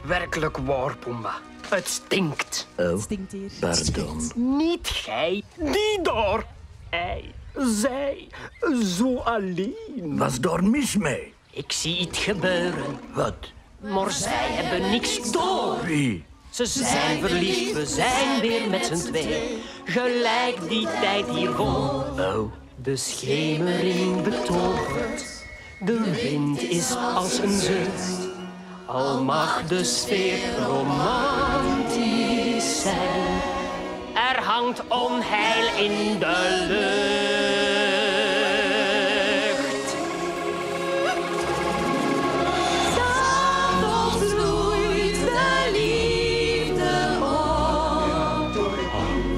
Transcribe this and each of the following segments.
Werkelijk waar, Pumba. Het stinkt. Oh, Het stinkt hier. pardon. Niet gij, die daar. Hij, zij, zo alleen. Was daar mis mee? Ik zie het gebeuren, Wat? maar zij hebben niks door. Wie? Ze zijn verliefd, we zijn weer met z'n twee. Gelijk die tijd hiervoor. Oh, De schemering betovert. De wind is als een zucht. Al mag de sfeer romantisch zijn. Er hangt onheil in de lucht. S'avonds bloeit de liefde op,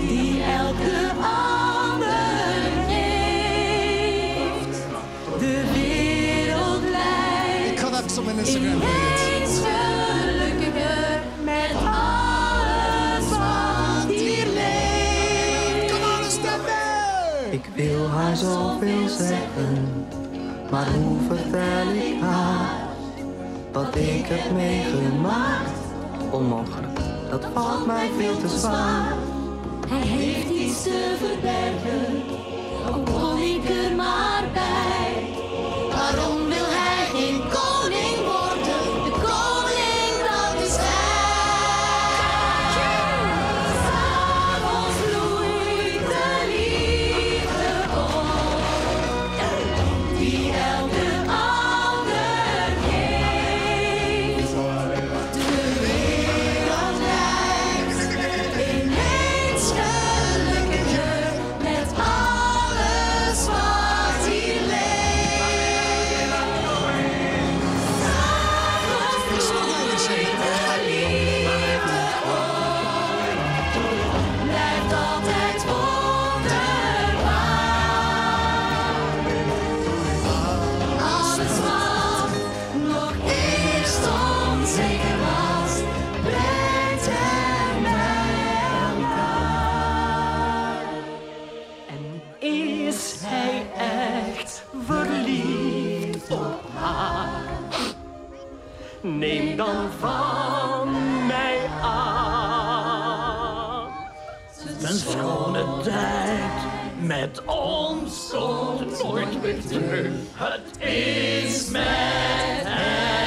die elke ander heeft. De wereld lijkt Ik ga even op mijn Instagram. ineens gelukkiger met alles wat hier leeft. Come on, step there! Ik wil haar zoveel zeggen, maar hoe vertel ik haar wat ik heb meegemaakt? Onmogelijk, dat valt mij veel te zwaar. Hij heeft iets te verbergen, ook kon ik er maar bij. Waarom wil hij geen koning worden? De koning, dat is hij. S'avonds vloeit de liefde op, die elke ander heeft. De wereld lijkt ineens gelukkiger met alles wat hier leeft. S'avonds vloeit de liefde op, blijft altijd wonderbaar. Alles wat nog eerst onzeker was, brengt hem bij elkaar. En is hij echt verliefd op haar? Neem dan van mij aan. een schone tijd. Met ons komt nooit weer terug. Het is met hem.